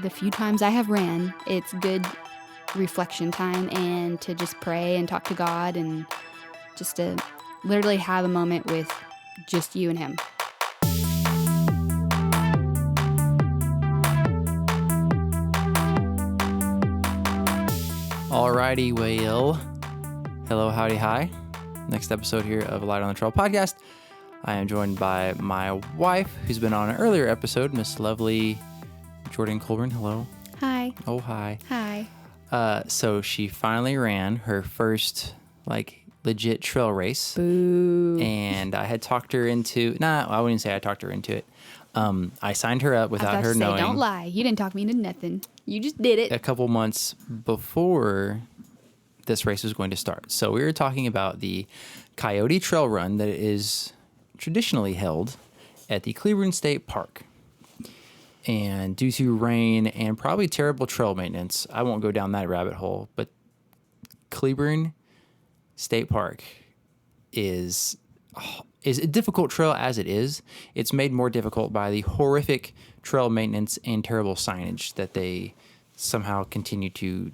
the few times I have ran, it's good reflection time and to just pray and talk to God and just to literally have a moment with just you and Him. Alrighty, well, hello, howdy, hi. Next episode here of Light on the Trail podcast. I am joined by my wife, who's been on an earlier episode, Miss Lovely Jordan Colburn. Hello. Hi. Oh, hi. Hi. So she finally ran her first, legit trail race. Boo. And I had talked her into, I wouldn't say I talked her into it. I signed her up without her knowing. Don't lie. You didn't talk me into nothing. You just did it. A couple months before this race was going to start. So we were talking about the Coyote trail run that is traditionally held at the Cleburne State Park. And due to rain and probably terrible trail maintenance, I won't go down that rabbit hole, but Cleburne State Park is a difficult trail as it is. It's made more difficult by the horrific trail maintenance and terrible signage that they somehow continue to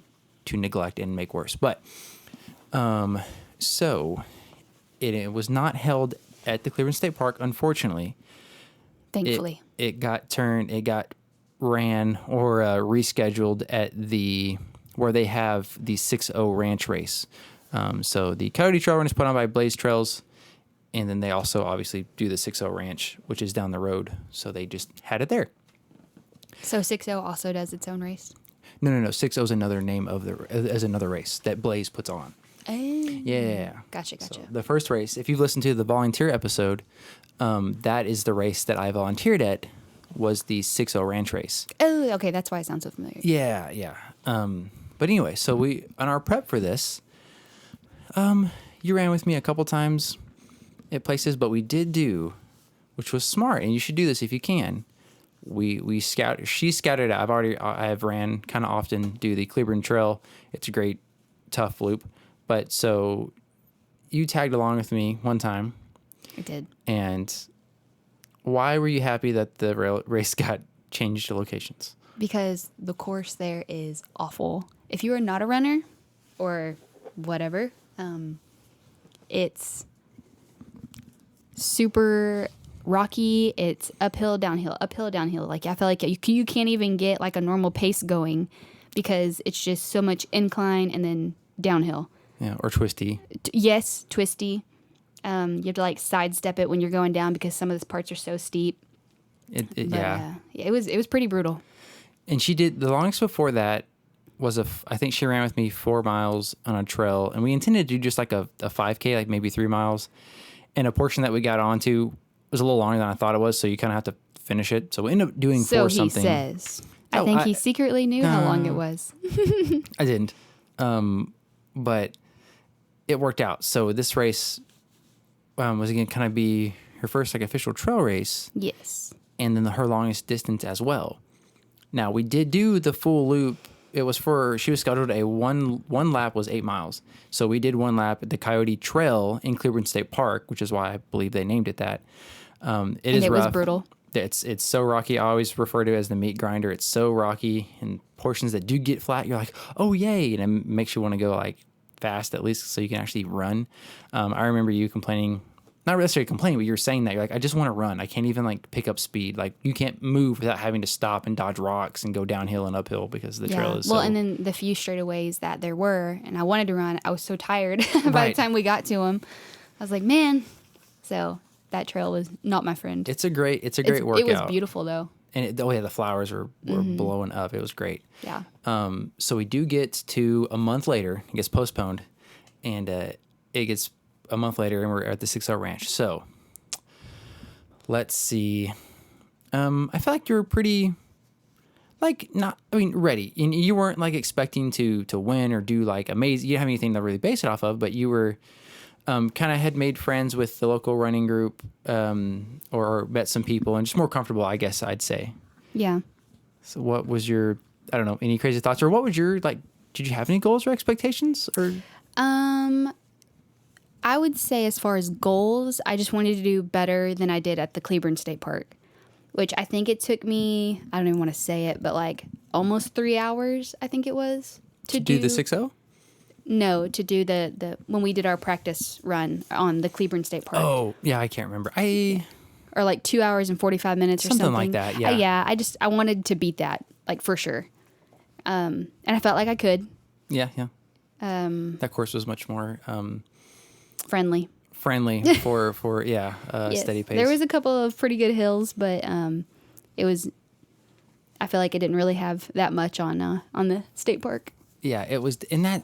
neglect and make worse. But so it was not held at the Cleburne State Park, unfortunately. Thankfully. It got ran or rescheduled at where they have the 6-0 ranch race. So the Coyote Trail Run is put on by Blaze Trails, and then they also obviously do the 6-0 ranch, which is down the road. So they just had it there. So 6-0 also does its own race? No. 6-0 is another name as another race that Blaze puts on. Oh. Yeah. Gotcha. So the first race, if you've listened to the volunteer episode, that is the race that I volunteered at, was the 6-0 ranch race. Oh, okay. That's why it sounds so familiar. Yeah. But anyway, so on our prep for this, you ran with me a couple times at places, but we did do, which was smart, and you should do this if you can. She scouted out. I have ran kind of often, do the Cleburne Trail. It's a great, tough loop. But so you tagged along with me one time. I did. And why were you happy that the race got changed to locations? Because the course there is awful. If you are not a runner or whatever, it's super rocky. It's uphill, downhill. Like, I feel like you can't even get like a normal pace going because it's just so much incline and then downhill. Yeah, or twisty. Yes, twisty. You have to like sidestep it when you're going down because some of the parts are so steep. Yeah, it was pretty brutal. And she did the longest before that was I think she ran with me 4 miles on a trail, and we intended to do just like a 5K, like maybe 3 miles. And a portion that we got onto was a little longer than I thought it was, so you kind of have to finish it. So we ended up doing so 4 something. So he says. I think he secretly knew how long it was. I didn't. But it worked out. So this race was going to kind of be her first official trail race. Yes. And then her longest distance as well. Now, we did do the full loop. She was scheduled one lap was 8 miles. So we did 1 lap at the Coyote Trail in Cleburne State Park, which is why I believe they named it that. It was brutal. It's so rocky. I always refer to it as the meat grinder. It's so rocky, and portions that do get flat, you're like, oh, yay. And it makes you want to go like fast at least so you can actually run. I remember you complaining, not necessarily complaining, but you're saying that you're like, I just want to run. I can't even like pick up speed. Like you can't move without having to stop and dodge rocks and go downhill and uphill because the trail is and then the few straightaways that there were, and I wanted to run, I was so tired by the time we got to them. I was like, man. So that trail was not my friend. It's a great workout. It was beautiful though. And the flowers were blowing up. It was great. Yeah. So we do get to a month later. It gets postponed, and it gets a month later, and we're at the 6-0 ranch. So let's see. I feel like you were pretty, ready. And you weren't like expecting to win or do like amazing. You didn't have anything to really base it off of, but you were kind of had made friends with the local running group, or met some people and just more comfortable, I guess I'd say. Yeah. So what was your, I don't know, any crazy thoughts, or what was your, did you have any goals or expectations, or? I would say as far as goals, I just wanted to do better than I did at the Cleburne State Park, which I think it took me, I don't even want to say it, but like almost 3 hours, I think it was, to do the 6-0? No, to do the when we did our practice run on the Cleburne State Park. Oh, yeah, I can't remember. Or like 2 hours and 45 minutes or something. Something like that, yeah. I wanted to beat that, like, for sure. And I felt like I could. Yeah. That course was much more Friendly for yes. Steady pace. There was a couple of pretty good hills, but it was. I feel like it didn't really have that much on the state park. Yeah, it was in that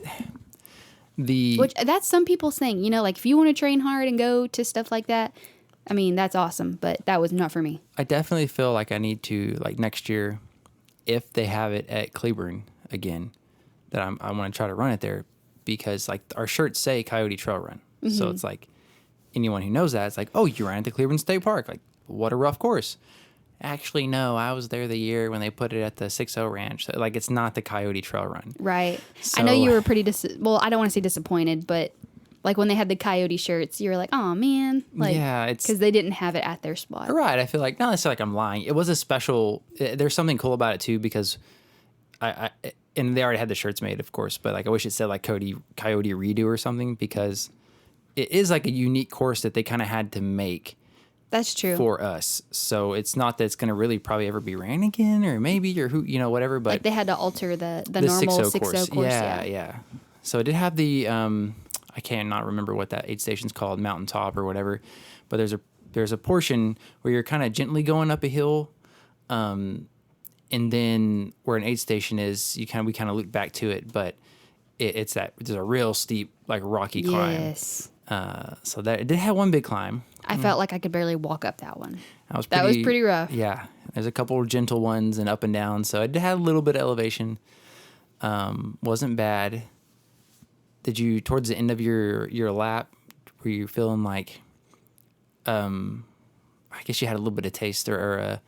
which that's some people's thing. Like if you want to train hard and go to stuff like that, I mean that's awesome. But that was not for me. I definitely feel like I need to, like, next year, if they have it at Cleburne again, that I want to try to run it there, because like our shirts say Coyote Trail Run, so it's like anyone who knows that, it's like, oh, you ran at the Cleburne State Park, like what a rough course. Actually, no, I was there the year when they put it at the 6-0 Ranch. So, like, it's not the Coyote Trail Run. Right. So, I know you were pretty well, I don't want to say disappointed, but like when they had the Coyote shirts, you were like, oh man, like, yeah, it's because they didn't have it at their spot. Right. I feel like, not necessarily like I'm lying. It was a special. There's something cool about it too, because and they already had the shirts made, of course, but like I wish it said like Coyote Redo or something, because it is like a unique course that they kind of had to make. That's true. For us. So it's not that it's going to really probably ever be ran again, or maybe, or who, whatever. But like they had to alter the normal 6-0 course. Yeah. So it did have the, I cannot remember what that aid station's called, Mountaintop or whatever. But there's a portion where you're kind of gently going up a hill. And then where an aid station is, we kind of loop back to it. But there's a real steep, like rocky climb. Yes. So that it did have one big climb. I felt like I could barely walk up that one. That was pretty rough. Yeah. There's a couple of gentle ones and up and down. So it had a little bit of elevation. Wasn't bad. Did you, towards the end of your lap, were you feeling like, I guess you had a little bit of taste or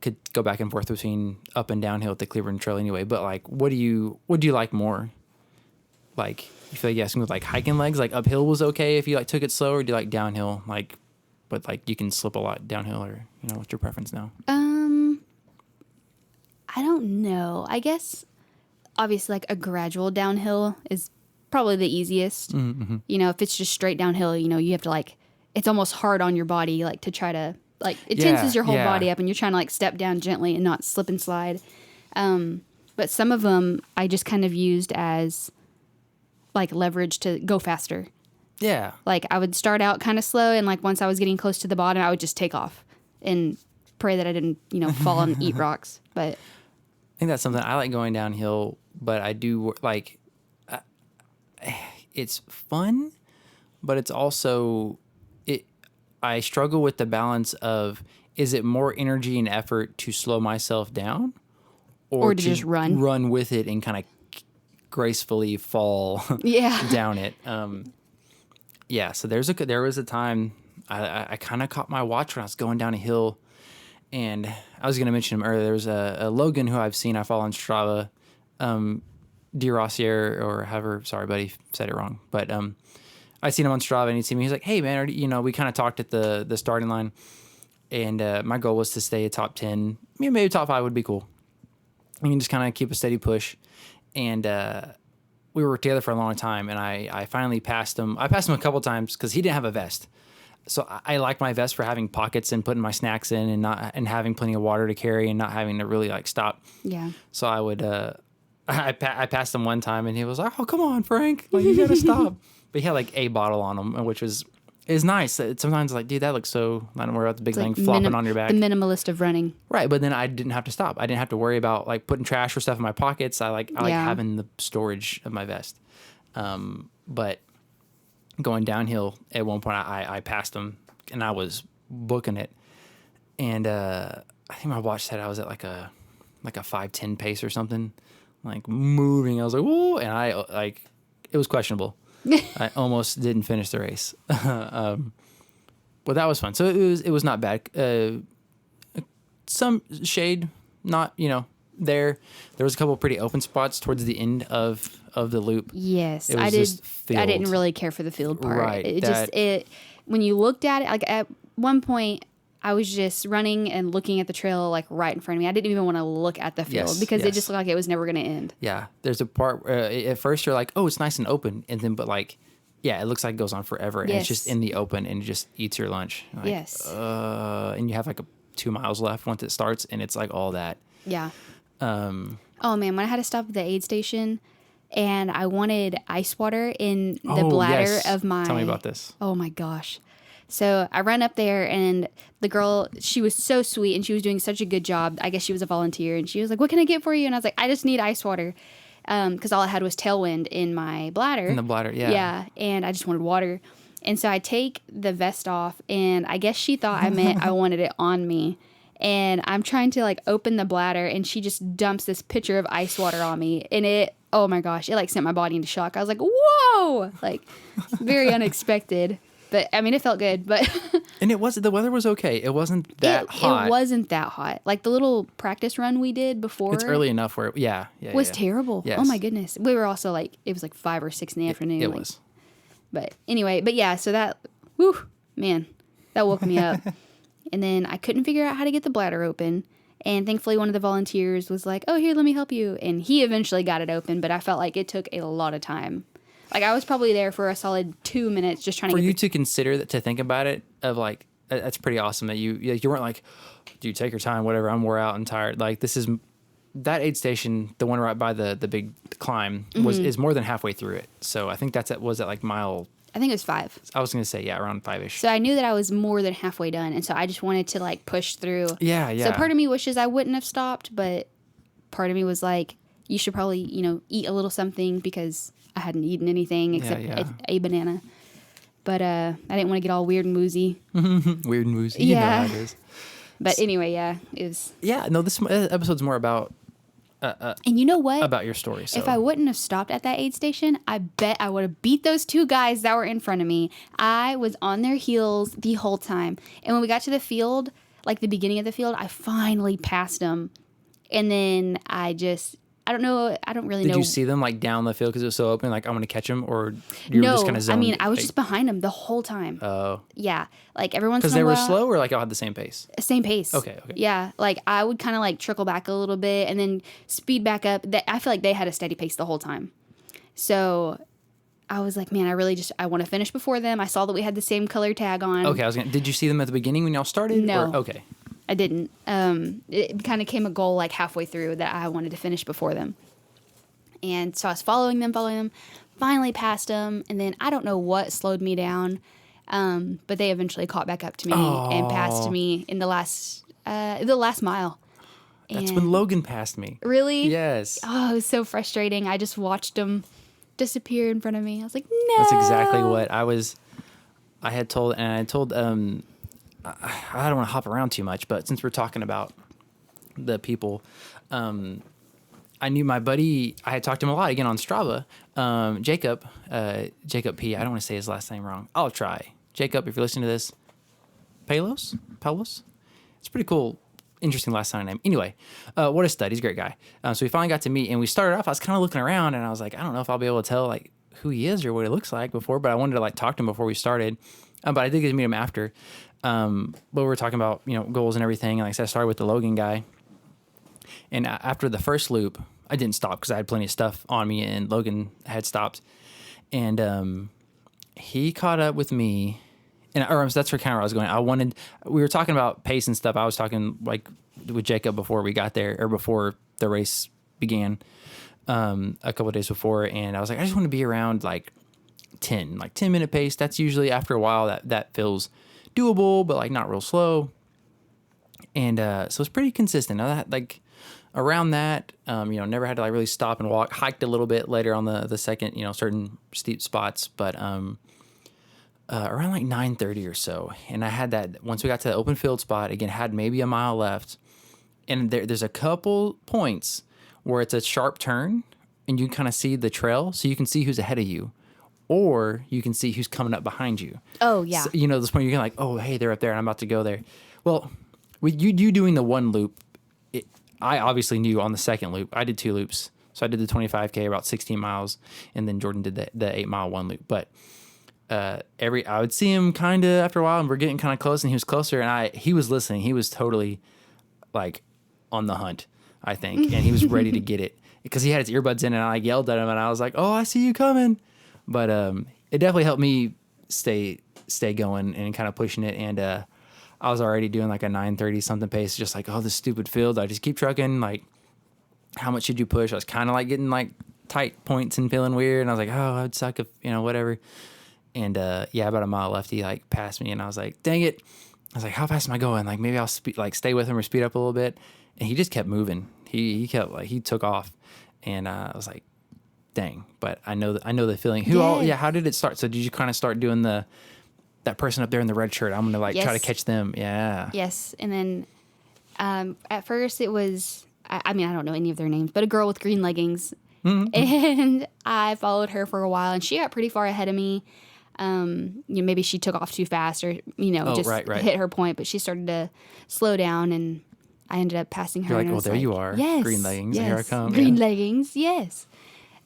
could go back and forth between up and downhill at the Cleburne Trail anyway. But like, what do you like more? Like, you feel like you have smooth, like, hiking legs, like uphill was okay if you like took it slow, or do you like downhill, like, but like you can slip a lot downhill, or what's your preference now? I don't know. I guess obviously like a gradual downhill is probably the easiest. Mm-hmm. If it's just straight downhill, you have to like, it's almost hard on your body, like to try to like it tenses your whole body up, and you're trying to like step down gently and not slip and slide. But some of them I just kind of used as like leverage to go faster. Yeah. Like I would start out kind of slow, and like once I was getting close to the bottom, I would just take off and pray that I didn't, fall and eat rocks. But I think that's something I like going downhill, but I do like, it's fun, but it's also, I struggle with the balance of, is it more energy and effort to slow myself down or to just run with it and kind of gracefully fall down it. So there was a time I kind of caught my watch when I was going down a hill, and I was going to mention him earlier. There was a Logan who I've seen, I follow on Strava, DeRossier, or however, sorry buddy, said it wrong, but I seen him on Strava, and he'd see me, he's like, hey man, we kind of talked at the starting line, and my goal was to stay a top 10, maybe top 5 would be cool. You can just kind of keep a steady push. And we were together for a long time, and I finally passed him. I passed him a couple times because he didn't have a vest. So I like my vest for having pockets and putting my snacks in, and having plenty of water to carry, and not having to really like stop. Yeah. So I would I passed him one time, and he was like, "Oh, come on, Frank, like, you gotta stop." But he had like a bottle on him, which is nice. Sometimes like, dude, that looks so. I don't worry about the big thing flopping on your back. The minimalist of running. Right, but then I didn't have to stop. I didn't have to worry about like putting trash or stuff in my pockets. I like having the storage of my vest. But going downhill at one point, I passed him, and I was booking it, and I think my watch said I was at like a 5:10 pace or something, like moving. I was like, whoa, and I like, it was questionable. I almost didn't finish the race. But that was fun. So it was not bad. Some shade, not, there. There was a couple of pretty open spots towards the end of the loop. Yes, I didn't really care for the field part. Right. When you looked at it, like at one point, I was just running and looking at the trail like right in front of me. I didn't even want to look at the field because it just looked like it was never going to end. Yeah. There's a part where at first you're like, oh, it's nice and open. And then, but like, yeah, it looks like it goes on forever. And it's just in the open and it just eats your lunch. Like, and you have like 2 miles left once it starts and it's like all that. Yeah. Oh man, when I had to stop at the aid station and I wanted ice water in the bladder of my... Tell me about this. Oh my gosh. So I ran up there and the girl, she was so sweet and she was doing such a good job. I guess she was a volunteer and she was like, what can I get for you? And I was like, I just need ice water. Because all I had was tailwind in my bladder. In the bladder, yeah. Yeah, and I just wanted water. And so I take the vest off and I guess she thought I meant I wanted it on me. And I'm trying to like open the bladder and she just dumps this pitcher of ice water on me. And it, oh my gosh, it like sent my body into shock. I was like, whoa, like very unexpected. But I mean, it felt good, but. And it wasn't, the weather was okay. It wasn't that hot. It wasn't that hot. Like the little practice run we did before. It's early enough where, was terrible. Yes. Oh my goodness. We were also like, it was like 5 or 6 in the afternoon. It like, was. But anyway, so that, whew, man, that woke me up. And then I couldn't figure out how to get the bladder open. And thankfully one of the volunteers was like, oh, here, let me help you. And he eventually got it open, but I felt like it took a lot of time. Like I was probably there for a solid 2 minutes just trying to get... For you to consider that, to think about it, of like, that's pretty awesome that you weren't like, dude, take your time, whatever, I'm wore out and tired. Like this is, that aid station, the one right by the big climb, is more than halfway through it. So I think was at like mile... I think it was 5. I was going to say, yeah, around 5-ish. So I knew that I was more than halfway done. And so I just wanted to like push through. Yeah. So part of me wishes I wouldn't have stopped, but part of me was like, you should probably, eat a little something because I hadn't eaten anything except a banana. But I didn't want to get all weird and woozy. Weird and woozy. Yeah. You know how it is. But anyway, it was... Yeah, no, this episode's more about... and you know what? About your story. So. If I wouldn't have stopped at that aid station, I bet I would have beat those 2 guys that were in front of me. I was on their heels the whole time. And when we got to the field, like the beginning of the field, I finally passed them. And then I don't really know. Did you see them like down the field because it was so open? Like, I'm going to catch them? Or you were just kind of zoned? I mean, I was just behind them the whole time. Oh. Yeah. Like every once in a while. Because they were slow or like all had the same pace? Same pace. Okay. Yeah. Like I would kind of like trickle back a little bit and then speed back up. I feel like they had a steady pace the whole time. So I was like, man, I want to finish before them. I saw that we had the same color tag on. Okay. Did you see them at the beginning when y'all started? No. Okay. I didn't. It kind of came a goal like halfway through that I wanted to finish before them. And so I was following them, finally passed them. And then I don't know what slowed me down. But they eventually caught back up to me and passed me in the last mile. That's when Logan passed me. Really? Yes. Oh, it was so frustrating. I just watched him disappear in front of me. I was like, no. That's exactly what I had told, and I told, I don't want to hop around too much, but since we're talking about the people, I knew my buddy, I had talked to him a lot, again, on Strava, Jacob P. I don't want to say his last name wrong. I'll try. Jacob, if you're listening to this, Palos? It's pretty cool, interesting last name. Anyway, what a stud. He's a great guy. So we finally got to meet, and we started off, I was kind of looking around, and I was like, I don't know if I'll be able to tell, like, who he is or what he looks like before, but I wanted to, like, talk to him before we started. But I did get to meet him after. But we were talking about, goals and everything. And like I said, I started with the Logan guy. And after the first loop, I didn't stop because I had plenty of stuff on me, and Logan had stopped. And he caught up with me. And that's where kind of where I was going. We were talking about pace and stuff. I was talking like with Jacob before we got there, or before the race began, a couple of days before. And I was like, I just want to be around like 10-minute pace. That's usually after a while that feels doable, but like not real slow. And so it's pretty consistent. Now that like around that, never had to like really stop and walk. Hiked a little bit later on the second, certain steep spots, but around like 9:30 or so. And I had that once we got to the open field spot, again, had maybe a mile left. And there's a couple points where it's a sharp turn and you kind of see the trail, so you can see who's ahead of you. Or you can see who's coming up behind you. Oh, yeah. So, this point you're like, oh, hey, they're up there and I'm about to go there. Well, with you doing the one loop, I obviously knew on the second loop. I did 2 loops. So I did the 25K, about 16 miles, and then Jordan did the 8-mile one loop. But I would see him kind of after a while, and we're getting kind of close, and he was closer, and he was listening. He was totally like on the hunt, I think, and he was ready to get it because he had his earbuds in, and I yelled at him, and I was like, "Oh, I see you coming!" But it definitely helped me stay going and kind of pushing it, and I was already doing like a 9:30 something pace, just like, oh, this stupid field. I just keep trucking. Like, how much should you push? I was kind of like getting like tight points and feeling weird, and I was like, oh, I'd suck if whatever. And about a mile left, he like passed me, and I was like, dang it. I was like, how fast am I going? Like, maybe I'll stay with him or speed up a little bit. And he just kept moving. He kept he took off, and I was like, dang. But I know the feeling. How did it start? So did you kind of start doing that person up there in the red shirt? I'm gonna try to catch them. Yeah. Yes, and then at first it was I mean I don't know any of their names, but a girl with green leggings, and I followed her for a while, and she got pretty far ahead of me. Maybe she took off too fast, or hit her point, but she started to slow down, and I ended up passing her. You're like, well, there you are. Yes, green leggings. Yes, here I come. Green leggings. Yes.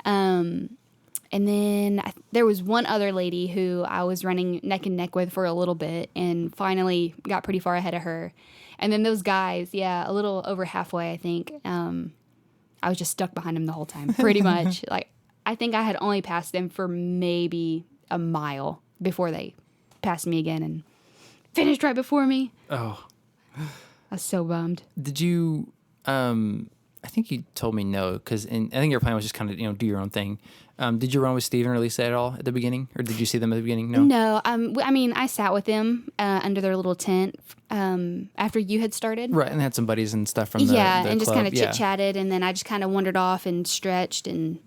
And then there was one other lady who I was running neck and neck with for a little bit, and finally got pretty far ahead of her. And then those guys, a little over halfway, I think. I was just stuck behind them the whole time, pretty much. Like, I think I had only passed them for maybe a mile before they passed me again and finished right before me. Oh. I was so bummed. Did you, I think you told me no, because I think your plan was just kind of, do your own thing. Did you run with Steven or Lisa at all at the beginning? Or did you see them at the beginning? No? No. I mean, I sat with them under their little tent after you had started. Right, and had some buddies and stuff from the and club. just kind of chit-chatted, and then I just kind of wandered off and stretched, and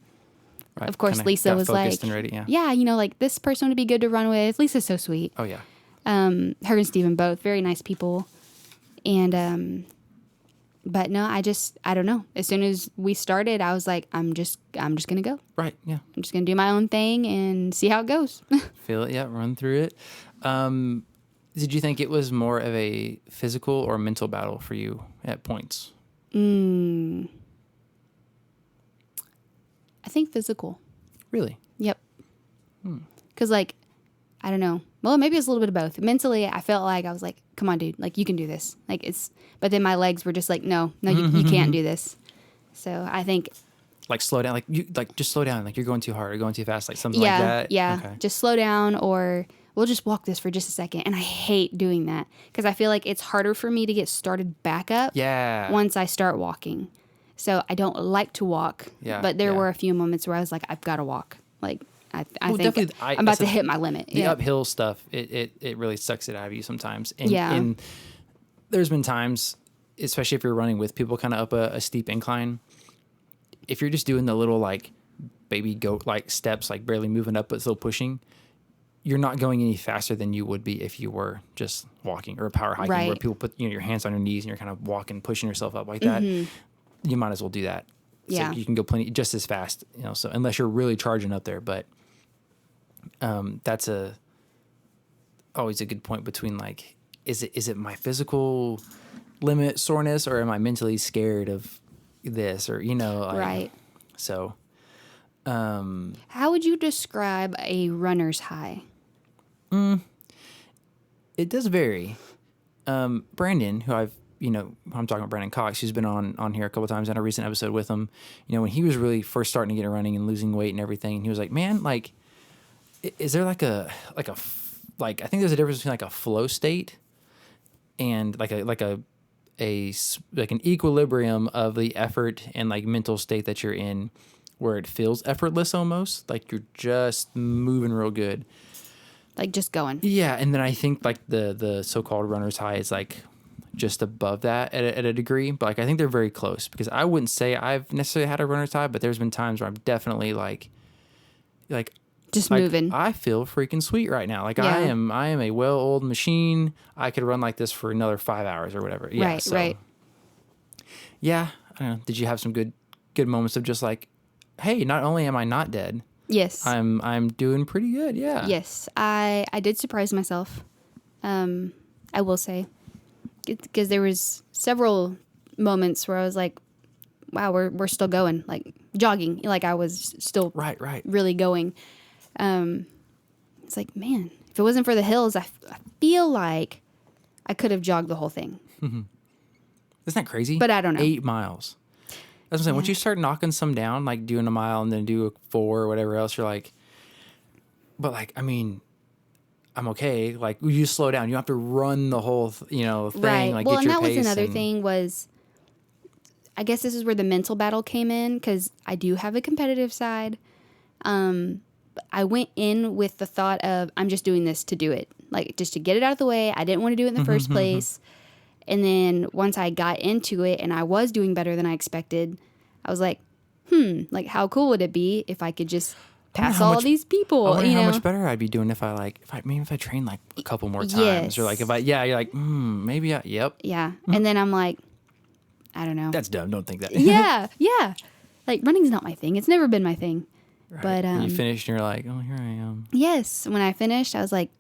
right. Of course, Kinda Lisa was like, and ready, like, this person would be good to run with. Lisa's so sweet. Oh, yeah. Her and Steven both, very nice people. And, but no, I don't know. As soon as we started, I was like, I'm just going to go. Right, yeah. I'm just going to do my own thing and see how it goes. Feel it, yeah, run through it. Did you think it was more of a physical or mental battle for you at points? I think physical. Really? Yep. Because, I don't know. Well, maybe it's a little bit of both. Mentally, I felt like I was like, come on, dude. Like, you can do this. But then my legs were just like, no, you can't do this. So I think. Like, slow down. Just slow down. Like, you're going too hard or going too fast. Like, something like that. Yeah. Okay. Just slow down, or we'll just walk this for just a second. And I hate doing that because I feel like it's harder for me to get started back up. Yeah. Once I start walking. So I don't like to walk. Yeah. But there were a few moments where I was like, I've got to walk. Like, I think I'm about to hit my limit. The uphill stuff, it really sucks it out of you sometimes. And there's been times, especially if you're running with people kind of up a steep incline, if you're just doing the little like baby goat like steps, like barely moving up but still pushing, you're not going any faster than you would be if you were just walking or power hiking, where people put your hands on your knees and you're kind of walking, pushing yourself up like that. You might as well do that. So you can go just as fast, so unless you're really charging up there. But that's always a good point between like, is it my physical limit soreness, or am I mentally scared of this, or right. So how would you describe a runner's high? It does vary. Brandon, who I'm talking about Brandon Cox, who's been on here a couple times in a recent episode with him. When he was really first starting to get running and losing weight and everything, he was like, man, like, is there like I think there's a difference between like a flow state and like an equilibrium of the effort and like mental state that you're in, where it feels effortless almost, like you're just moving real good, like just going. Yeah, and then I think like the so-called runner's high is like just above that at a degree, but like I think they're very close, because I wouldn't say I've necessarily had a runner's high, but there's been times where I'm definitely like just moving. I feel freaking sweet right now. Like I am a well-oiled machine. I could run like this for another 5 hours or whatever. Yeah, right. Yeah, I don't know. Did you have some good moments of just like, hey, not only am I not dead, yes, I'm doing pretty good. Yeah. Yes, I did surprise myself. I will say, because there was several moments where I was like, wow, we're still going, like jogging, like I was still right really going. it's like, man, if it wasn't for the hills, I feel like I could have jogged the whole thing. Isn't that crazy? But I don't know. 8 miles. That's what I'm saying. Once you start knocking some down, like doing a mile and then do a 4 or whatever else, you're like, but like, I mean, I'm okay. Like, you just slow down. You don't have to run the whole, thing. Right. Like, Well, get and your that pace was another thing was, I guess this is where the mental battle came in, because I do have a competitive side. I went in with the thought of, I'm just doing this to do it. Like, just to get it out of the way. I didn't want to do it in the first place. And then once I got into it and I was doing better than I expected, I was like, like, how cool would it be if I could just pass all these people? I wonder how much better I'd be doing if I train like a couple more times, or like if you're like, maybe yep. Yeah. And then I'm like, I don't know. That's dumb. Don't think that. Yeah. Like, running's not my thing. It's never been my thing. Right. But and you finished and you're like, oh, here I am. Yes. When I finished, I was like,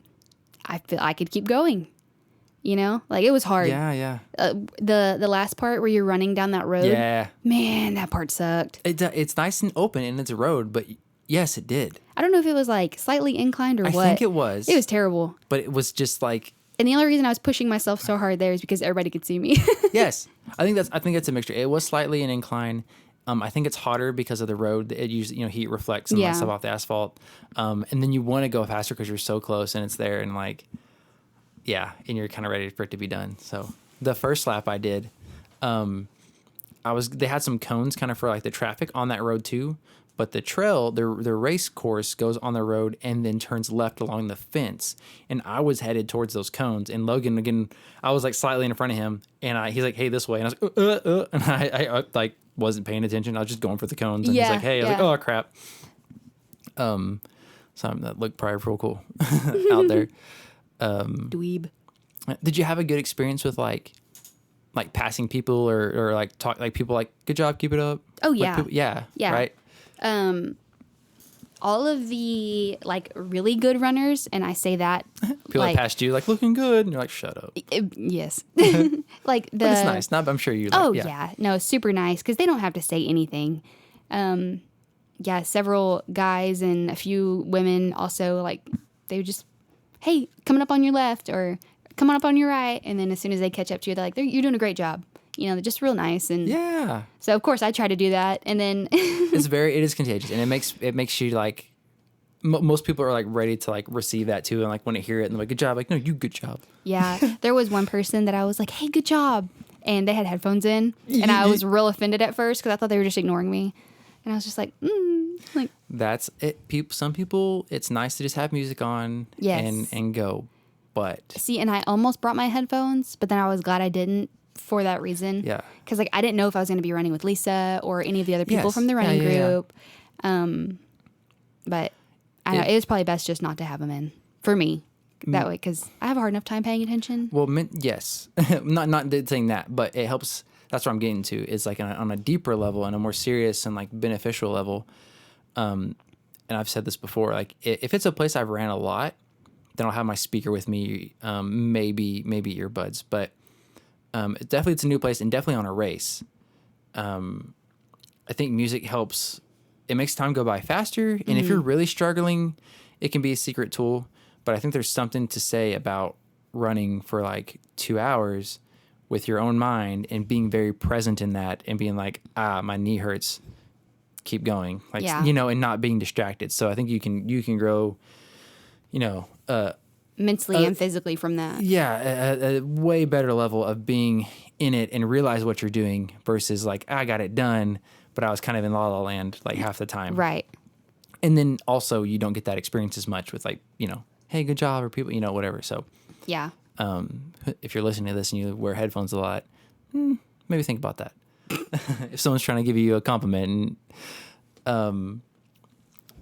I feel I could keep going. Like, it was hard. Yeah. The last part where you're running down that road. Yeah. Man, that part sucked. It's nice and open and it's a road, but yes, it did. I don't know if it was like slightly inclined or what. I think it was. It was terrible. But it was just like. And the only reason I was pushing myself so hard there is because everybody could see me. Yes, I think that's a mixture. It was slightly an incline. I think it's hotter because of the road. It usually, heat reflects and stuff off the asphalt. And then you want to go faster because you're so close and it's there and like, yeah, and you're kind of ready for it to be done. So the first lap I did, they had some cones kind of for like the traffic on that road too. But the trail, the race course goes on the road and then turns left along the fence. And I was headed towards those cones. And Logan, again, I was like slightly in front of him. And he's like, hey, this way. And I was like, and I like wasn't paying attention. I was just going for the cones. And he's like, hey. I was like, oh, crap. Something that looked probably real cool out there. Dweeb. Did you have a good experience with like passing people or like talk, like people like, good job, keep it up? Oh, yeah. Like, people, yeah. Right? All of the like really good runners, and I say that people that passed you like looking good, and you're like, shut up. Yes. Like but it's nice. Not, I'm sure you. Like, yeah. No, super nice because they don't have to say anything. Several guys and a few women also like they would just, hey, coming up on your left or coming up on your right, and then as soon as they catch up to you, they're like, you're doing a great job. They're just real nice. And yeah. So of course I try to do that. And then it is contagious, and it makes you like, most people are like ready to like receive that too. And like when they hear it and they're like, good job. Like, no, you good job. Yeah. There was one person that I was like, hey, good job. And they had headphones in and I was real offended at first because I thought they were just ignoring me. And I was just like, like. That's it. Some people, it's nice to just have music on and go. But see, and I almost brought my headphones, but then I was glad I didn't. For that reason. Yeah. Because like I didn't know if I was going to be running with Lisa or any of the other people from the running group. But I know it was probably best just not to have them in for me that way because I have a hard enough time paying attention. Well, yes. not saying that, but it helps. That's what I'm getting to is like on a deeper level and a more serious and like beneficial level. And I've said this before, like if it's a place I've ran a lot, then I'll have my speaker with me, maybe earbuds, but definitely it's a new place and definitely on a race. I think music helps. It makes time go by faster. And if you're really struggling, it can be a secret tool. But I think there's something to say about running for like 2 hours with your own mind and being very present in that and being like, my knee hurts. Keep going. Like, and not being distracted. So I think you can grow, mentally and physically from that. Yeah, a way better level of being in it and realize what you're doing versus like, I got it done, but I was kind of in la la land like half the time. Right. And then also you don't get that experience as much with like, hey, good job or people, whatever. So yeah. If you're listening to this and you wear headphones a lot, maybe think about that. If someone's trying to give you a compliment and,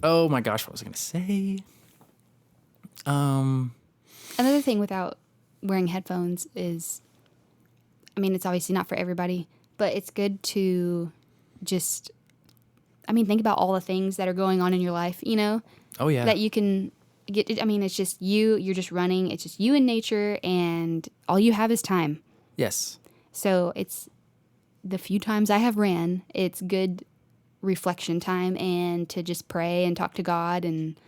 oh my gosh, what was I going to say? Another thing without wearing headphones is, it's obviously not for everybody, but it's good to just, think about all the things that are going on in your life, Oh, yeah. That you can get, it's just you're just running. It's just you and nature, and all you have is time. Yes. So it's the few times I have ran, it's good reflection time and to just pray and talk to God and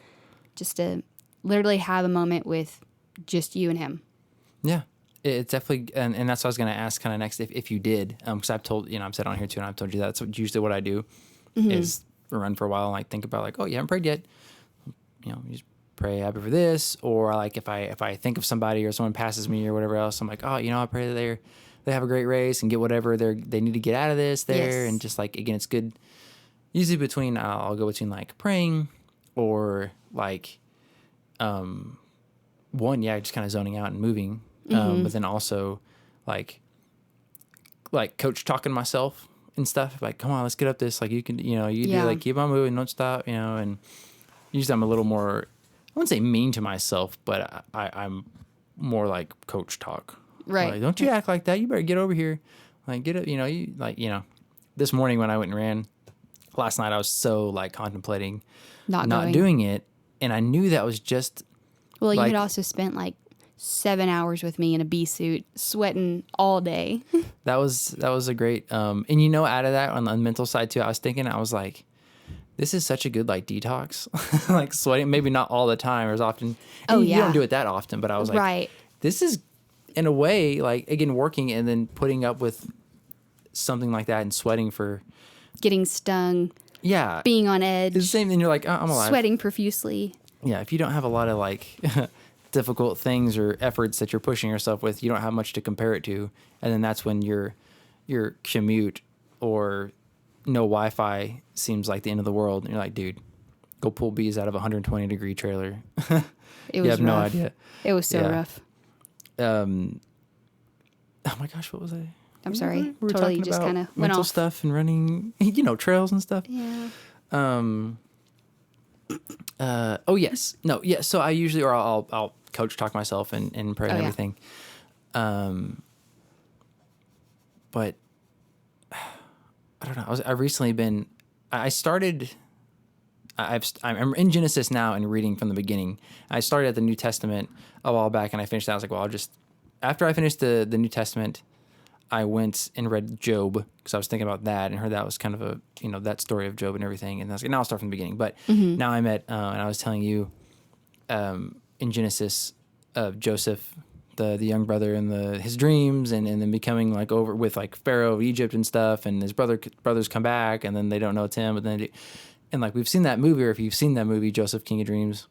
just to literally have a moment with just you and him. Yeah. It's definitely, and that's what I was going to ask kind of next if you did, because I've told, I've said on here too, and I've told you that's usually what I do is run for a while and like think about like, oh, you haven't prayed yet. You just pray happy for this, or like if I think of somebody or someone passes me or whatever else, I'm like, oh, I pray that they have a great race and get whatever they need to get out of this there, and just like again, it's good. Usually I'll go between like praying or like, just kind of zoning out and moving, but then also like coach talking to myself and stuff like, come on, let's get up this. Like you can, do like keep on moving, don't stop, and usually I'm a little more, I wouldn't say mean to myself, but I'm more like coach talk. Right. Like, don't you act like that. You better get over here. Like get it. This morning when I went and ran last night, I was so like contemplating not doing it. And I knew that was just. Well, you had also spent like 7 hours with me in a bee suit, sweating all day. That was a great, and out of that on the mental side too, I was like, this is such a good like detox, like sweating, maybe not all the time or as often. You don't do it that often, but I was like, right. This is in a way like, again, working and then putting up with something like that and sweating for getting stung. Yeah. Being on edge. It's the same thing. You're like, oh, I'm alive. Sweating profusely. Yeah. If you don't have a lot of like difficult things or efforts that you're pushing yourself with, you don't have much to compare it to. And then that's when your commute or no Wi-Fi seems like the end of the world. And you're like, dude, go pull bees out of a 120-degree trailer. It was you have rough. no idea. It was so rough. Oh my gosh, what was I? I'm sorry. We were totally talking just about kind of went mental off. stuff and running, trails and stuff. Yeah. Oh yes. No, yeah. So I usually, or I'll coach talk myself and pray and everything. But I don't know. I've recently been, I started, I'm in Genesis now and reading from the beginning. I started at the New Testament a while back and I finished that. I was like, well, after I finished the New Testament, I went and read Job because I was thinking about that and heard that was kind of a, that story of Job and everything. And I was like, now I'll start from the beginning. But now I'm at, and I was telling you, in Genesis, Joseph, the young brother and his dreams and then becoming like over with like Pharaoh of Egypt and stuff. And his brothers come back and then they don't know it's him. But then, and like we've seen that movie, or if you've seen that movie, Joseph, King of Dreams,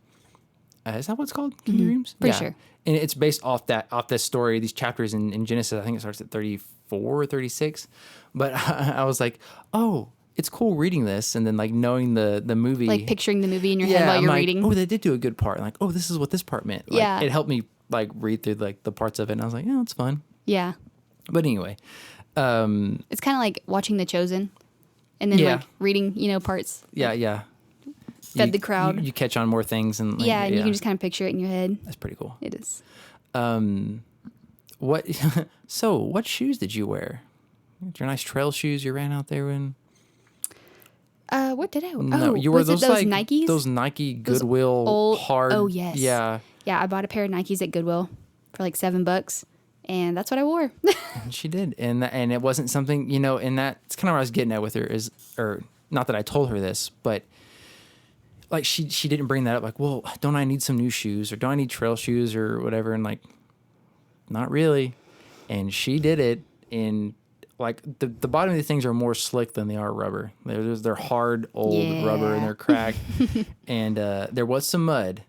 is that what it's called? King of Dreams? Pretty sure. And it's based off this story, these chapters in Genesis. I think it starts at 34 or 36. But I was like, oh, it's cool reading this. And then like knowing the movie. Like picturing the movie in your head while you're reading. Oh, they did do a good part. Like, oh, this is what this part meant. Like, it helped me like read through like the parts of it. And I was like, yeah, it's fun. Yeah. But anyway. It's kind of like watching The Chosen and then like reading, parts. Yeah. Fed the crowd. You catch on more things. And like, and you can just kind of picture it in your head. That's pretty cool. It is. What shoes did you wear? Your nice trail shoes you ran out there in? What did I wear? No, you wore those like Nikes? Those Nike Goodwill old, hard. Oh yes. Yeah. Yeah, I bought a pair of Nikes at Goodwill for like $7, and that's what I wore. And she did, and it wasn't something and that's kind of what I was getting at with her or not that I told her this, but like she didn't bring that up. Like, well, don't I need some new shoes or don't I need trail shoes or whatever? And like, not really. And she did it in. Like the bottom of these things are more slick than they are rubber. They're hard old rubber and they're cracked. And there was some mud.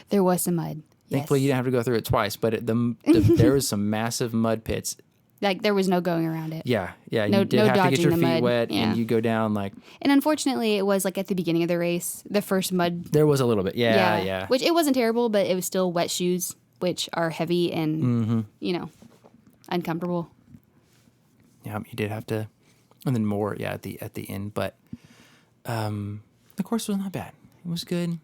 There was some mud. Thankfully, you didn't have to go through it twice. But there was some massive mud pits. Like there was no going around it. Yeah. No, You did have to get your feet mud. wet, and you go down like. And unfortunately, it was like at the beginning of the race, the first mud. There was a little bit. Yeah. Which it wasn't terrible, but it was still wet shoes, which are heavy and uncomfortable. Yeah, you did have to, and then more, at the end. But the course was not bad. It was good.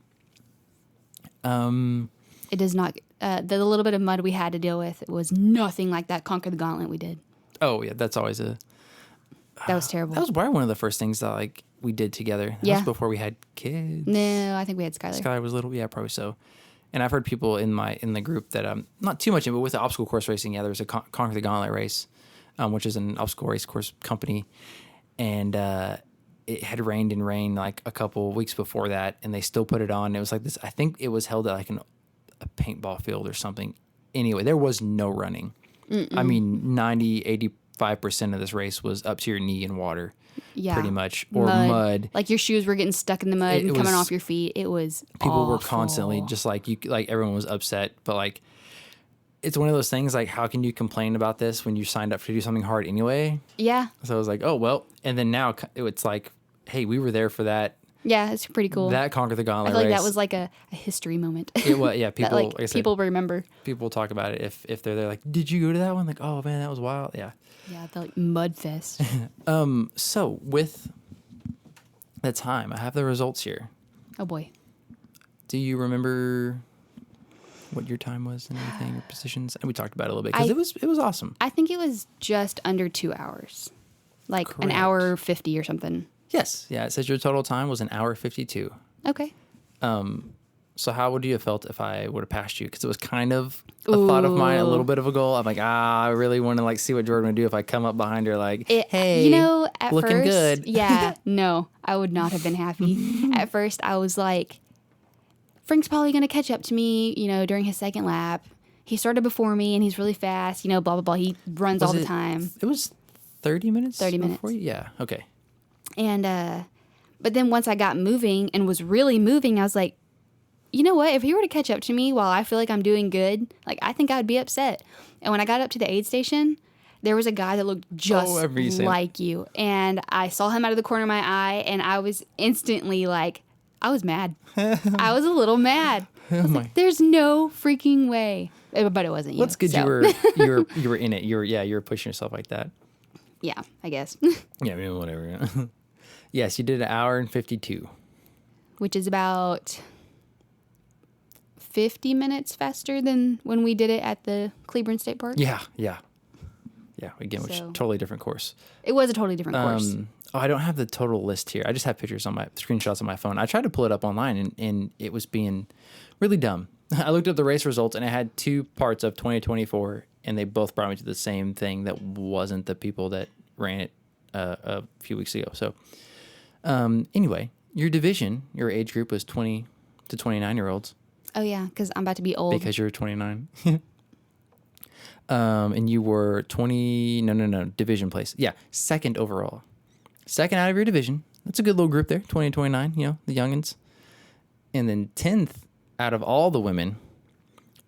It does not. The little bit of mud we had to deal with, it was nothing like that Conquer the Gauntlet we did. Oh yeah, that's always that was terrible. That was probably one of the first things that like we did together. That was before we had kids. No, I think we had Skylar. Skylar was little, yeah, probably so. And I've heard people in the group that not too much in, but with the obstacle course racing, there was a Conquer the Gauntlet race. Which is an obstacle race course company. And it had rained and rained like a couple weeks before that, and they still put it on. It was like this. I think it was held at like a paintball field or something. Anyway, there was no running. I mean, 85% of this race was up to your knee in water, pretty much, or mud. Like your shoes were getting stuck in the mud and coming off your feet. It was people awful. were constantly just like everyone was upset, but like it's one of those things like how can you complain about this when you signed up to do something hard anyway? Yeah. So I was like, oh well, and then now it's like, hey, we were there for that. Yeah, it's pretty cool. That Conquer the Gauntlet I feel like race. That was like a history moment. It was, yeah. People, that, like I said, people remember. People talk about it if they're there. Like, did you go to that one? Like, oh man, that was wild. Yeah. Yeah, the like mud fest. So with the time, I have the results here. Oh boy. Do you remember what your time was and everything, your positions? And we talked about it a little bit because it was awesome. I think it was just under 2 hours, like Correct. an hour 50 or something. Yes. Yeah. It says your total time was an hour 52. Okay. So how would you have felt if I would have passed you? Because it was kind of a thought of mine, a little bit of a goal. I'm like, I really want to like see what Jordan would do if I come up behind her like, hey, you know, at looking first, good. Yeah, no, I would not have been happy. At first, I was like, Frank's probably going to catch up to me, you know, during his second lap. He started before me and he's really fast, you know, blah, blah, blah. He runs all the time. It was 30 minutes? 30 minutes. Before you? Yeah, okay. And, but then once I got moving and was really moving, I was like, you know what? If he were to catch up to me while I feel like I'm doing good, like I think I would be upset. And when I got up to the aid station, there was a guy that looked just like you. And I saw him out of the corner of my eye and I was instantly like, I was mad. I was a little mad. I was like, there's no freaking way. But it wasn't you. What's good so. you were in it. You were pushing yourself like that. Yeah, I guess. Yeah, I mean, whatever. Yes, you did an hour and 52. Which is about 50 minutes faster than when we did it at the Cleburne State Park. Yeah. Again, which totally different course. It was a totally different course. Oh, I don't have the total list here. I just have pictures on my screenshots on my phone. I tried to pull it up online and it was being really dumb. I looked up the race results and it had 2 parts of 2024 and they both brought me to the same thing that wasn't the people that ran it a few weeks ago. So anyway, your division, your age group was 20 to 29-year-olds. Oh, yeah, because I'm about to be old. Because you're 29. And you were division place. Yeah, second overall. Second out of your division. That's a good little group there, 20 and 29, you know, the youngins. And then 10th out of all the women.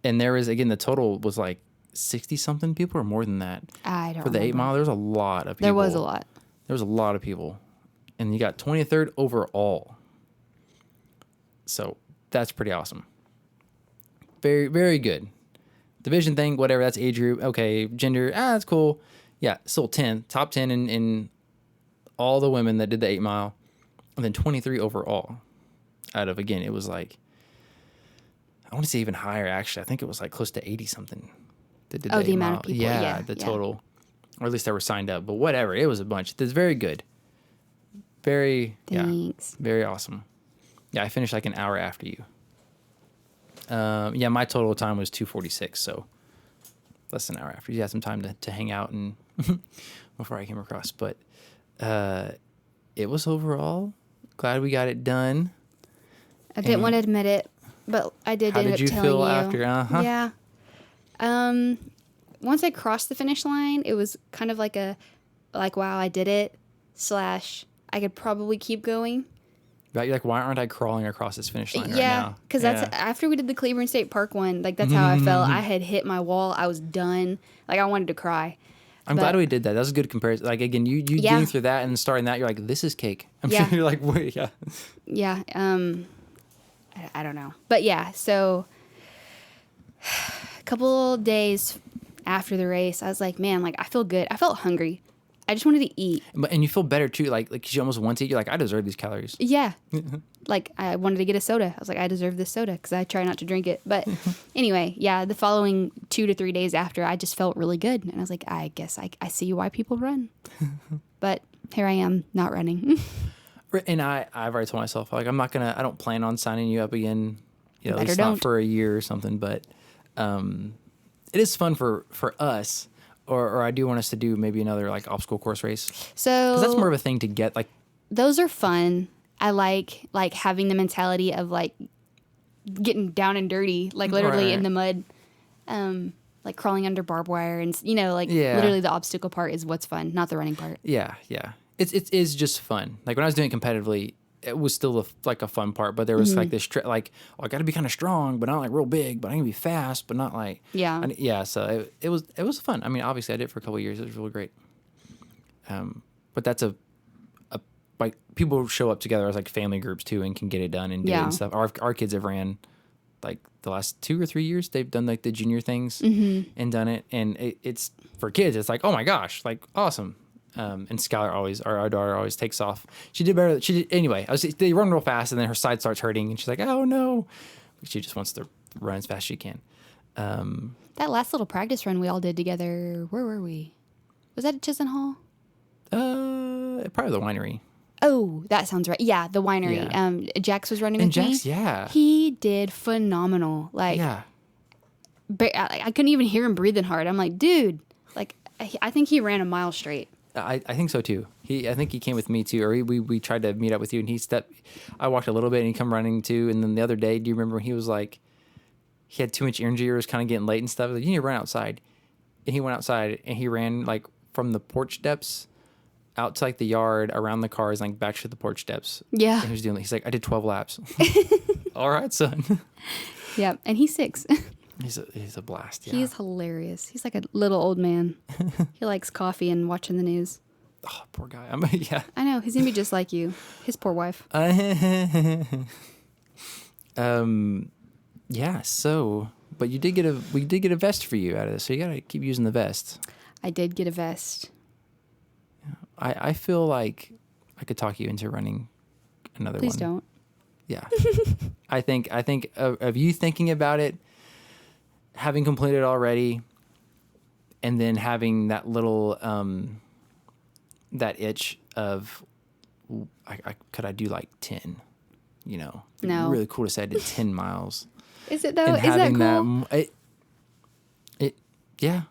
And there was, again, the total was like 60-something people or more than that. I don't For the remember. 8 mile, there was a lot of people. There was a lot. There was a lot of people. And you got 23rd overall. So that's pretty awesome. Very, very good. Division thing, whatever, that's age group. Okay, gender, that's cool. Yeah, still 10, top 10 in all the women that did the 8 mile. And then 23 overall. Out of, again, it was like, I want to say even higher, actually. I think it was like close to 80-something that did the 8 the mile. amount of people. Yeah, total. Or at least they were signed up. But whatever, it was a bunch. That's very good. Thanks. Very awesome. Yeah, I finished like an hour after you. My total time was 2:46, so less than an hour after. You had some time to hang out and before I came across. But it was overall glad we got it done. I didn't want to admit it, but I did end up telling you. How did you feel after? Uh-huh. Yeah. Once I crossed the finish line, it was kind of like wow, I did it, / I could probably keep going. Right, you're like, why aren't I crawling across this finish line right now? Yeah, because that's after we did the Cleburne State Park one. Like that's how I felt. I had hit my wall. I was done. Like I wanted to cry. I'm glad we did that. That was a good comparison. Like again, you getting through that and starting that, you're like, this is cake. I'm sure you're like, wait, yeah. Yeah. I don't know, but yeah. So a couple days after the race, I was like, man, like I feel good. I felt hungry. I just wanted to eat. And you feel better too, like because you almost want to eat. You're like, I deserve these calories. Yeah. Like I wanted to get a soda. I was like, I deserve this soda because I try not to drink it. But anyway, yeah, the following 2 to 3 days after, I just felt really good. And I was like, I guess I see why people run. But here I am not running. And I've already told myself, like, I don't plan on signing you up again. You know, at least don't. not for a year or something. But it is fun for us. Or I do want us to do maybe another like obstacle course race. So because that's more of a thing to get like those are fun. I like having the mentality of like getting down and dirty, like literally in the mud, like crawling under barbed wire and literally the obstacle part is what's fun, not the running part. Yeah, yeah. It is just fun. Like when I was doing it competitively, it was still like a fun part, but there was like this I got to be kind of strong, but not like real big, but I can be fast, but not like yeah. So it was fun. I mean, obviously I did it for a couple of years. It was really great. But that's a like people show up together as like family groups too and can get it done and do it and stuff. Our kids have ran like the last 2 or 3 years. They've done like the junior things and done it, and it's for kids. It's like, oh my gosh, like awesome. And Skylar our daughter always takes off. She did better. Anyway. They run real fast, and then her side starts hurting, and she's like, "Oh no!" She just wants to run as fast as she can. That last little practice run we all did together. Where were we? Was that at Chisenhall? Probably the winery. Oh, that sounds right. Yeah, the winery. Yeah. Jax was running with me. Yeah, he did phenomenal. Like, yeah, I couldn't even hear him breathing hard. I'm like, dude, like, I think he ran a mile straight. I think so too. I think he came with me too, or we tried to meet up with you, and I walked a little bit, and he come running too. And then the other day, do you remember when he was like, he had too much energy, or was kind of getting late and stuff? Like, you need to run outside, and he went outside, and he ran like from the porch steps out to like the yard, around the cars, like back to the porch steps. Yeah, and he's like, I did 12 laps. All right, son. Yeah, and he's 6. He's a blast. Yeah. He's hilarious. He's like a little old man. He likes coffee and watching the news. Oh, poor guy. Yeah. I know. He's gonna be just like you. His poor wife. Yeah. So, but we did get a vest for you out of this, so you gotta keep using the vest. I did get a vest. I feel like I could talk you into running another Please one. Please don't. Yeah. I think of you thinking about it, having completed already, and then having that little that itch of could I do like 10? You know, it'd no. be really cool to say I did 10 miles. Is it though? Is that cool? Yeah.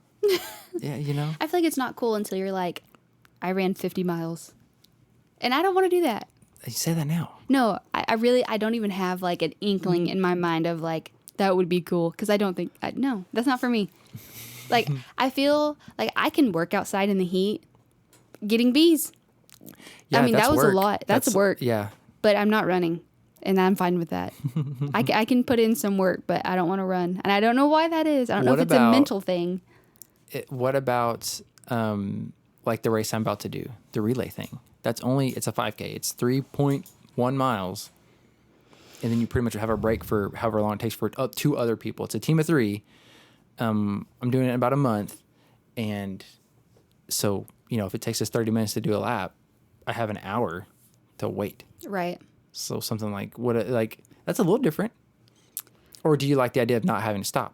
Yeah, you know. I feel like it's not cool until you're like, I ran 50 miles, and I don't want to do that. You say that now. No, I don't even have like an inkling in my mind of like, that would be cool, because I don't think, no, that's not for me. Like, I feel like I can work outside in the heat getting bees. Yeah, I mean, that was work. a lot. That's work. Yeah. But I'm not running, and I'm fine with that. I can put in some work, but I don't want to run. And I don't know why that is. I don't know if it's a mental thing. What about like the race I'm about to do, the relay thing? It's a 5K. It's 3.1 miles. And then you pretty much have a break for however long it takes for 2 other people. It's a team of 3. I'm doing it in about a month. And so, if it takes us 30 minutes to do a lap, I have an hour to wait. Right. So something like, that's a little different. Or do you like the idea of not having to stop?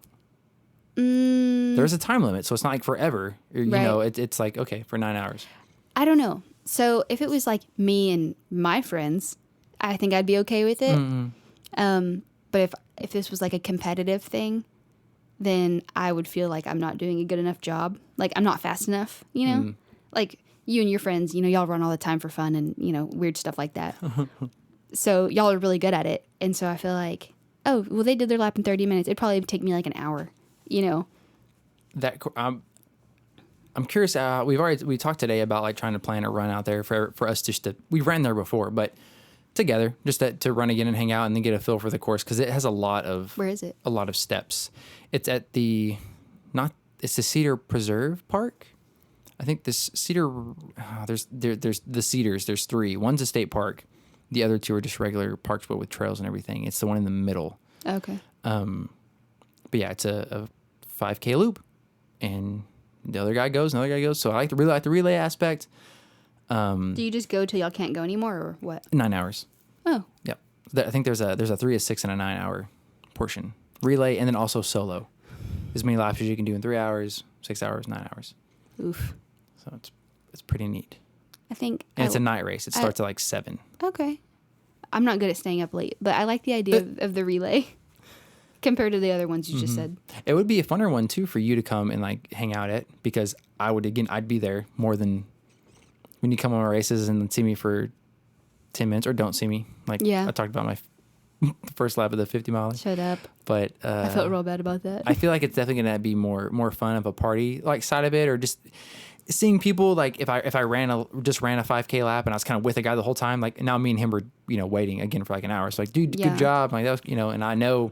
There's a time limit, so it's not like forever. It's like, okay, for 9 hours. I don't know. So if it was like me and my friends, I think I'd be okay with it. Mm-hmm. But if this was like a competitive thing, then I would feel like I'm not doing a good enough job. Like I'm not fast enough, Like you and your friends, y'all run all the time for fun and, weird stuff like that. So y'all are really good at it. And so I feel like, oh, well, they did their lap in 30 minutes. It'd probably take me like an hour, That I'm curious. We talked today about like trying to plan a run out there for us we ran there before, but together just to run again and hang out and then get a feel for the course, because it has a lot of. Where is it? A lot of steps. It's at it's the Cedar Preserve Park. I think this Cedar. There's the Cedars. There's 3. One's a state park. The other 2 are just regular parks, but with trails and everything. It's the one in the middle. Okay. But yeah, it's a 5K loop, and the other guy goes, another guy goes. So I really like the relay aspect. Do you just go till y'all can't go anymore, or what? 9 hours. Oh. Yep. I think there's a 3, a 6, and a 9 hour portion. Relay, and then also solo. As many laps as you can do in 3 hours, 6 hours, 9 hours. Oof. So it's pretty neat. I think. And it's a night race. It starts at like 7. Okay. I'm not good at staying up late, but I like the idea of the relay compared to the other ones you just said. It would be a funner one too for you to come and like hang out at, because I'd be there more than when you come on my races and see me for 10 minutes, or don't see me. Like Yeah. I talked about my first lap of the 50 mile. Shut up. But I felt real bad about that. I feel like it's definitely going to be more fun of a party like side of it, or just seeing people. Like if I ran a 5K lap and I was kind of with a guy the whole time, like now me and him were, waiting again for like an hour. So like, dude, Yeah. good job. Like that was, and I know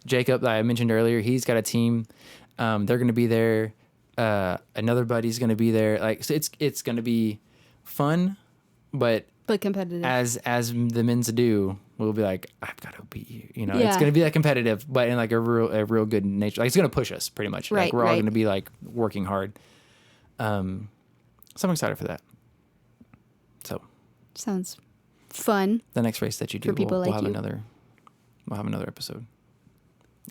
Jacob that I mentioned earlier, he's got a team. They're going to be there. Another buddy's going to be there. Like, so it's going to be fun, but competitive. as the men's do, we'll be like, I've got to beat you. It's Yeah. going to be like competitive, but in like a real good nature. Like it's going to push us pretty much. Right, Like we're all right. going to be like working hard. So I'm excited for that. So Sounds fun. the next race that you do, For people we'll like have you. we'll have another episode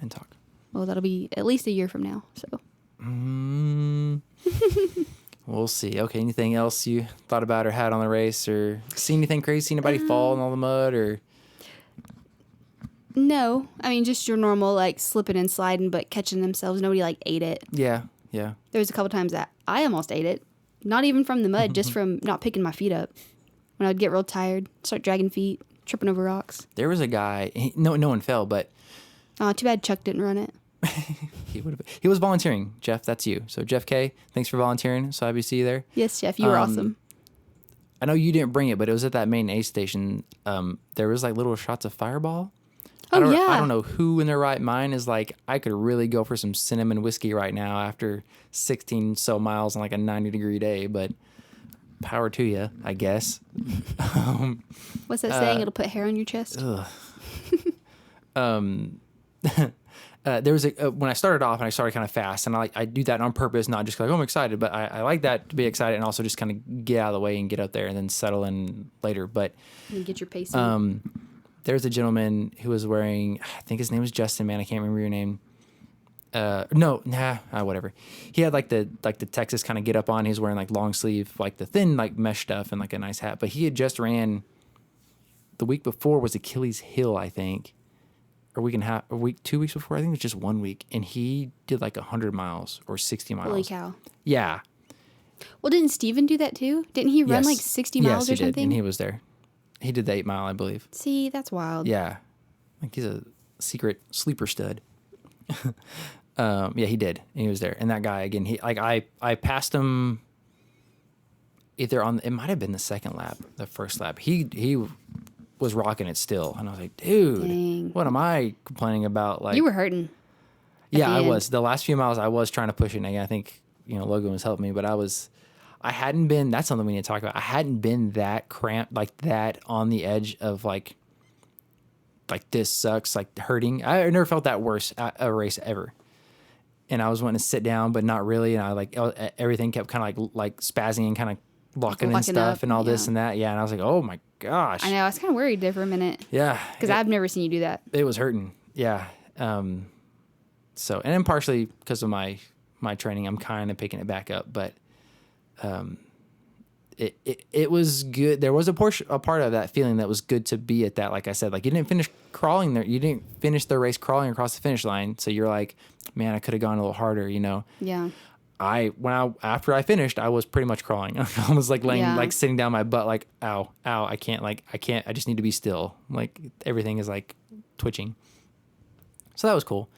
and talk. Well, that'll be at least a year from now. So We'll see. Okay, anything else you thought about or had on the race, or see anything crazy? See anybody fall in all the mud, or? no, I mean just your normal like slipping and sliding, but catching themselves. Nobody like ate it. Yeah. There was a couple times that I almost ate it, not even from the mud, just from not picking my feet up. When I'd get real tired, start dragging feet, tripping over rocks. There was a guy. No one fell, but Oh, too bad Chuck didn't run it. he was volunteering. Jeff, that's you. So Jeff K, thanks for volunteering. So happy to see you there. Yes, Jeff, you were awesome. I know you didn't bring it, but it was at that main aid station. There was like little shots of Fireball. I don't know who in their right mind is like, I could really go for some cinnamon whiskey right now after 16 so miles on like a 90-degree day, but power to you, I guess. What's that saying? It'll put hair on your chest. There was when I started off and I started kind of fast, and I do that on purpose, not just like, oh, I'm excited, but I like that to be excited and also just kind of get out of the way and get up there and then settle in later. But And get your pace in. there's a gentleman who was wearing, I think his name was Justin, man, I can't remember your name. Whatever. He had like the Texas kind of get up on. He was wearing like long sleeve, like the thin like mesh stuff and like a nice hat. But he had just ran. The week before was Achilles Hill, I think, or 2 weeks before. I think it was just 1 week, and he did like 100 miles or 60 miles. Holy cow. Yeah. Well, didn't Steven do that too? Didn't he run like 60 miles or he something? did, and he was there. He did the 8 mile, I believe. See, that's wild. Yeah. Like he's a secret sleeper stud. Yeah, he did. And he was there. And that guy, again, I passed him either it might have been the second lap, the first lap. He was rocking it still. And I was like, dude, Dang. what am I complaining about? Like, You were hurting. yeah, I end. was. The last few miles I was trying to push it. And again, I think, Logan was helping me, but I hadn't been, that's something we need to talk about. I hadn't been that cramped, like that on the edge of like this sucks, like hurting. I never felt that worse at a race ever. And I was wanting to sit down, but not really. And I everything kept kind of like spazzing and kind of locking and stuff up, and all yeah. this and that. Yeah. And I was like, oh my gosh. I know. I was kind of worried there for a minute. Yeah. Because I've never seen you do that. It was hurting. Yeah. So, and then partially because of my training, I'm kind of picking it back up, but, it was good. There was a part of that feeling that was good to be at that. Like I said, like you didn't finish crawling there. You didn't finish the race crawling across the finish line. So you're like, man, I could have gone a little harder, Yeah. After I finished, I was pretty much crawling. I was like laying, Yeah. like sitting down my butt, like, ow, I can't, I just need to be still. Like everything is like twitching. So that was cool.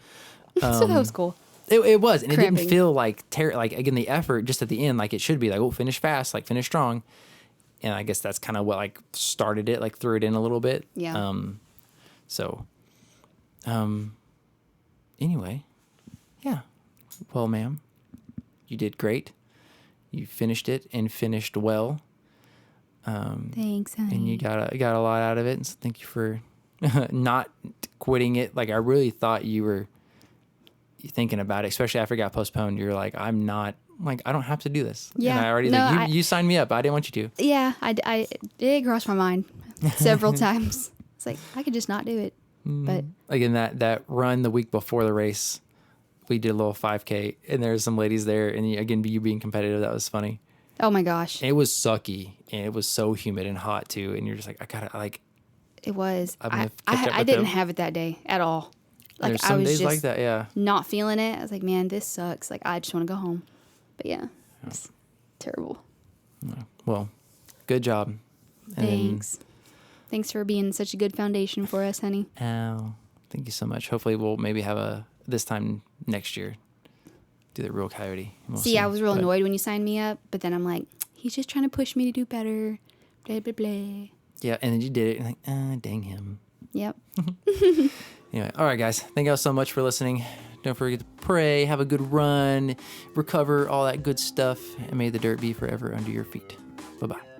So that was cool. It was, and it Cramping. didn't feel like like again the effort just at the end, like it should be like, oh, finish fast, like finish strong, and I guess that's kind of what like started it, like threw it in a little bit. Yeah. Anyway, yeah. Well, ma'am, you did great. You finished it and finished well. Thanks, honey. And you got a lot out of it, and so thank you for not quitting it. Like I really thought you were thinking about it, especially after it got postponed. You're like, I'm not, like, I don't have to do this. Yeah. And I already, No, you signed me up. I didn't want you to. Yeah, I did cross my mind several times. It's like, I could just not do it. But Again, that run the week before the race, we did a little 5K, and there's some ladies there, and you being competitive, that was funny. oh my gosh, And it was sucky, and it was so humid and hot too, and you're just like, I gotta, like, it was. I'm gonna I catch up I with didn't them. have it that day at all. Like there's I some was days just like that, yeah. not feeling it. I was like, man, this sucks. Like I just want to go home. But yeah, it's terrible. Well, good job. And Thanks. Thanks for being such a good foundation for us, honey. Oh, thank you so much. Hopefully we'll maybe have this time next year, do the real Coyote. We'll see, I was real annoyed when you signed me up, but then I'm like, he's just trying to push me to do better. Blah, blah, blah. Yeah, and then you did it. And like, dang him. Yep. Anyway, all right, guys. Thank you all so much for listening. Don't forget to pray, have a good run, recover, all that good stuff, and may the dirt be forever under your feet. Bye-bye.